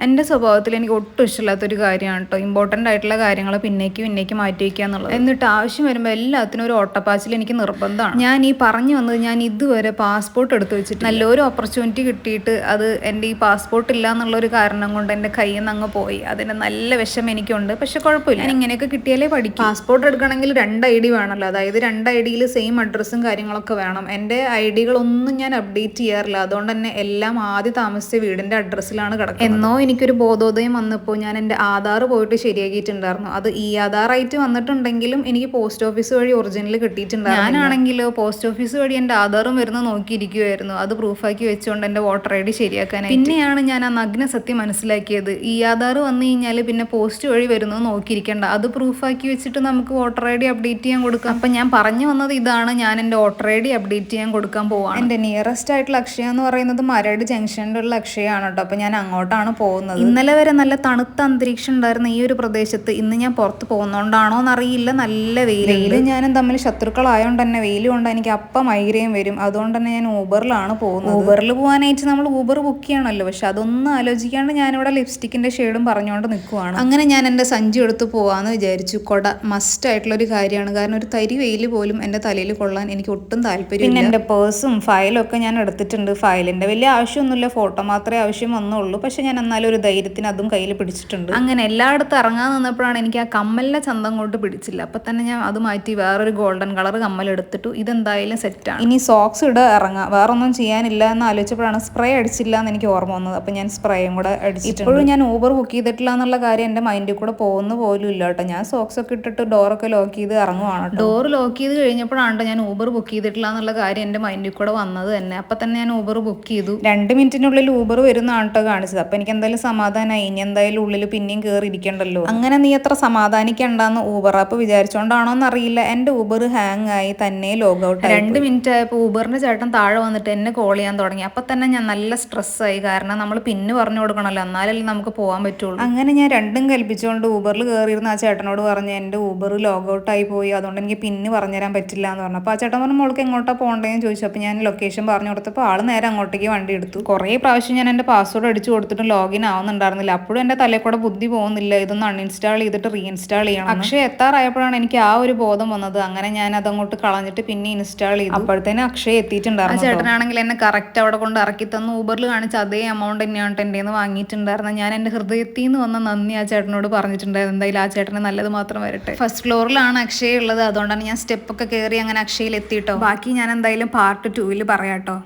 എൻ്റെ സ്വഭാവത്തിൽ എനിക്ക് ഒട്ടും ഇഷ്ടമില്ലാത്തൊരു കാര്യമാണ് കേട്ടോ. ഇമ്പോർട്ടൻ്റ് ആയിട്ടുള്ള കാര്യങ്ങൾ പിന്നേക്ക് മാറ്റി വയ്ക്കുക എന്നുള്ളത്. എന്നിട്ട് ആവശ്യം വരുമ്പോൾ എല്ലാത്തിനും ഒരു ഓട്ടപ്പാച്ചിൽ എനിക്ക് നിർബന്ധമാണ്. ഞാൻ ഈ പറഞ്ഞു വന്നത് ഞാൻ ഇതുവരെ പാസ്പോർട്ട് എടുത്ത് വെച്ചിട്ട് നല്ലൊരു ഓപ്പർച്യൂണിറ്റി കിട്ടിയിട്ട് അത് എൻ്റെ ഈ പാസ്പോർട്ട് ഇല്ല എന്നുള്ളൊരു കാരണം കൊണ്ട് എൻ്റെ കയ്യിൽ നിന്ന് അങ്ങ് പോയി. അതിൻ്റെ നല്ല വിഷമം എനിക്കുണ്ട്. പക്ഷെ കുഴപ്പമില്ല, ഞാൻ ഇങ്ങനെയൊക്കെ കിട്ടിയാലേ പഠിക്കും. പാസ്പോർട്ട് എടുക്കണമെങ്കിൽ 2 ID വേണമല്ലോ. അതായത് 2 IDയിൽ സെയിം അഡ്രസ്സും കാര്യങ്ങളൊക്കെ വേണം. എൻ്റെ ഐഡികളൊന്നും ഞാൻ അപ്ഡേറ്റ് ചെയ്യാറില്ല. അതുകൊണ്ട് തന്നെ എല്ലാം ആദ്യം താമസിച്ച വീടിൻ്റെ അഡ്രസ്സിലാണ് കിടക്കുന്നത്. എന്നോ എനിക്കൊരു ബോധോദയം വന്നപ്പോൾ ഞാൻ എൻ്റെ ആധാർ പോയിട്ട് ശരിയാക്കിയിട്ടുണ്ടായിരുന്നു. അത് ഈ ആധാറായിട്ട് വന്നിട്ടുണ്ടെങ്കിലും എനിക്ക് പോസ്റ്റ് ഓഫീസ് വഴി ഒറിജിനൽ കിട്ടിയിട്ടുണ്ടായിരുന്നു. ഞാനാണെങ്കിലോ പോസ്റ്റ് ഓഫീസ് വഴി എൻ്റെ ആധാറും വരുന്നത് നോക്കിയിരിക്കുമായിരുന്നു. അത് പ്രൂഫാക്കി വെച്ചുകൊണ്ട് എൻ്റെ വോട്ടർ ID ശരിയാക്കാനായി. പിന്നെയാണ് ഞാൻ ആ നഗ്ന സത്യം മനസ്സിലാക്കിയത്. ഈ ആധാർ വന്നു കഴിഞ്ഞാൽ പിന്നെ പോസ്റ്റ് വഴി വരുന്നത് നോക്കിയിരിക്കേണ്ട, അത് പ്രൂഫാക്കി വെച്ചിട്ട് നമുക്ക് വോട്ടർ ID അപ്ഡേറ്റ് ചെയ്യാൻ കൊടുക്കാം. അപ്പം ഞാൻ പറഞ്ഞു വന്നത് ഇതാണ്, ഞാൻ എൻ്റെ വോട്ടർ ID അപ്ഡേറ്റ് ചെയ്യാൻ കൊടുക്കാൻ പോവാണ്. എൻ്റെ നിയറസ്റ്റ് ആയിട്ടുള്ള അക്ഷയ എന്ന് പറയുന്നത് മരട് ജംഗ്ഷനിലുള്ള അക്ഷയമാണ് കേട്ടോ. അപ്പോൾ ഞാൻ അങ്ങോട്ടാണ് പോകുന്നത്. ഇന്നലെ വരെ നല്ല തണുത്ത അന്തരീക്ഷം ഉണ്ടായിരുന്ന ഈ ഒരു പ്രദേശത്ത് ഇന്ന് ഞാൻ പുറത്ത് പോകുന്നതുകൊണ്ടാണോ എന്നറിയില്ല, നല്ല വെയിലും ഞാനും തമ്മിൽ ശത്രുക്കളായതുകൊണ്ട് തന്നെ വെയിൽ കൊണ്ട് എനിക്ക് അപ്പം മൈഗ്രെയിൻ വരും. അതുകൊണ്ട് തന്നെ ഞാൻ ഊബറിലാണ് പോകുന്നത്. ഊബറിൽ പോകാനായിട്ട് നമ്മൾ ഊബർ ബുക്ക് ചെയ്യണമല്ലോ. പക്ഷെ അതൊന്നും ആലോചിക്കാണ്ട് ഞാനിവിടെ ലിപ്സ്റ്റിക്കിൻ്റെ ഷെയ്ഡും പറഞ്ഞുകൊണ്ട് നിൽക്കുവാണ്. അങ്ങനെ ഞാൻ എൻ്റെ സഞ്ചി എടുത്ത് പോകാമെന്ന് വിചാരിച്ചു. കൊട മസ്റ്റ് ആയിട്ടുള്ളൊരു കാര്യമാണ്. കാരണം ഒരു തരി വെയിൽ പോലും എൻ്റെ തലയിൽ കൊള്ളാൻ എനിക്ക് ഒട്ടും താല്പര്യം. പിന്നെ എൻ്റെ പേഴ്സും ഫയലും ഒക്കെ ഞാൻ എടുത്തിട്ടുണ്ട്. ഫയലിൻ്റെ വലിയ ആവശ്യമൊന്നുമില്ല, ഫോട്ടോ മാത്രമേ ആവശ്യം വന്നുള്ളൂ. പക്ഷെ ഞാൻ എന്നാലും ഒരു ധൈര്യത്തിന് അതും കയ്യിൽ പിടിച്ചിട്ടുണ്ട്. അങ്ങനെ എല്ലായിടത്തും ഇറങ്ങാൻ നിന്നപ്പോഴാണ് എനിക്ക് ആ കമ്മലിൻ്റെ ചന്തം കൊണ്ട് പിടിച്ചില്ല. അപ്പം തന്നെ ഞാൻ അത് മാറ്റി വേറൊരു ഗോൾഡൻ കളർ കമ്മൽ എടുത്തിട്ടു. ഇതെന്തായാലും സെറ്റാണ്. ഇനി സോക്സ് ഇടുക, ഇറങ്ങാം. വേറൊന്നും ചെയ്യാനില്ല എന്ന് ആലോചിച്ചപ്പോഴാണ് സ്പ്രേ അടിച്ചില്ല എന്ന് എനിക്ക് ഓർമ്മ വന്നത്. അപ്പം ഞാൻ സ്പ്രേയും കൂടെ അടിച്ചിട്ടുണ്ട്. ഇപ്പോഴും ഞാൻ ഊബർ ബുക്ക് ചെയ്തിട്ടില്ല എന്നുള്ള കാര്യം എൻ്റെ മൈൻഡിൽ കൂടെ പോകുന്ന പോലും ഇല്ല കേട്ടോ. ഞാൻ സോക്സ് ഒക്കെ ഇട്ടിട്ട് ഡോറൊക്കെ ലോക്ക് ചെയ്ത് ഇറങ്ങുവാണ്. ഡോർ ലോക്ക് ചെയ്ത് കഴിഞ്ഞപ്പോഴാണ് ഞാൻ ഊബർ ബുക്ക് ചെയ്തിട്ടില്ല എന്നുള്ള കാര്യം എൻ്റെ മൈൻഡിൽ കൂടെ വന്നത് തന്നെ. അപ്പം തന്നെ ഞാൻ ഊബർ ബുക്ക് ചെയ്തു. 2 മിനിറ്റിനുള്ളിൽ ഊബർ വരുന്നതാണ് കേട്ടോ കാണിച്ചത്. അപ്പം എനിക്ക് എന്തായാലും സമാധാനമായി. ഇനി എന്തായാലും ഉള്ളിൽ പിന്നെയും കയറി ഇരിക്കണ്ടല്ലോ. അങ്ങനെ നീ എത്ര സമാധാനിക്കണ്ടെന്ന് ഊബർ ആപ്പ് വിചാരിച്ചോണ്ടാണോ എന്നറിയില്ല, എൻ്റെ ഊബർ ഹാങ് ആയി തന്നെ ലോഗ് ഔട്ട്. 2 മിനിറ്റ് ആയപ്പോൾ ഊബറിൻ്റെ ചേട്ടൻ താഴെ വന്നിട്ട് എന്നെ കോൾ ചെയ്യാൻ തുടങ്ങി. അപ്പം തന്നെ ഞാൻ നല്ല സ്ട്രെസ്സായി. കാരണം നമ്മൾ പിന്ന് പറഞ്ഞു കൊടുക്കണമല്ലോ, എന്നാലല്ലേ നമുക്ക് പോകാൻ പറ്റുള്ളൂ. അങ്ങനെ ഞാൻ രണ്ടും കൽപ്പിച്ചുകൊണ്ട് ഊബറിൽ കയറിയിരുന്ന ആ ചേട്ടനോട് പറഞ്ഞു എൻ്റെ ഊബർ ലോഗ് ഔട്ടായി പോയി, അതുകൊണ്ട് എനിക്ക് പിന്ന് പറഞ്ഞുതരാൻ പറ്റില്ല എന്ന് പറഞ്ഞു. അപ്പോൾ ആ ചേട്ടൻ പറഞ്ഞു മോൾക്ക് എങ്ങോട്ടാണ് പോകേണ്ടതെന്ന് ചോദിച്ചു. അപ്പോൾ ഞാൻ ലൊക്കേഷൻ പറഞ്ഞു കൊടുത്തപ്പോൾ ആൾ നേരെ അങ്ങോട്ടേക്ക് വണ്ടി എടുത്തു. കുറേ പ്രാവശ്യം ഞാൻ എൻ്റെ പാസ്വേഡ് അടിച്ചു കൊടുത്തിട്ടും ലോഗിൻ ആവുന്നുണ്ടായിരുന്നില്ല. അപ്പോഴും എൻ്റെ തലയിൽ കൂടെ ബുദ്ധി പോകുന്നില്ല, ഇതൊന്ന് അൺഇൻസ്റ്റാൾ ചെയ്തിട്ട് റീഇൻസ്റ്റാൾ ചെയ്യണം. പക്ഷേ എത്താറായപ്പോഴാണ് എനിക്ക് ആ ഒരു ബോധം വന്നത്. അങ്ങനെ ഞാൻ അതങ്ങോട്ട് കളഞ്ഞിട്ട് പിന്നെ ഇൻസ്റ്റാൾ ചെയ്തു. അപ്പോഴത്തേനും അക്ഷയ എത്തിയിട്ടുണ്ടായിരുന്നു. ആ ചേട്ടനാണെങ്കിൽ എന്നെ കറക്റ്റ് അവിടെ കൊണ്ട് ഇറക്കി തന്നു. ഊബറിൽ കാണിച്ച അതേ എമൗണ്ട് തന്നെയാണ് എൻ്റെ നിന്ന് വാങ്ങിയിട്ടുണ്ടായിരുന്നത്. ഞാൻ എൻ്റെ ഹൃദയത്തിൽ നിന്ന് വന്ന നന്ദി ആ ചേട്ടനോട് പറഞ്ഞിട്ടുണ്ടായിരുന്നു. എന്തായാലും ആ ചേട്ടന് നല്ലത് മാത്രം വരട്ടെ. ഫസ്റ്റ് ഫ്ലോറിലാണ് അക്ഷയ ഉള്ളത്. അതുകൊണ്ടാണ് ഞാൻ സ്റ്റെപ്പൊക്കെ കയറി അങ്ങനെ അക്ഷയയിൽ എത്തിയിട്ടോ. ബാക്കി ഞാൻ എന്തായാലും പാർട്ട് 2 പറയാട്ടോ.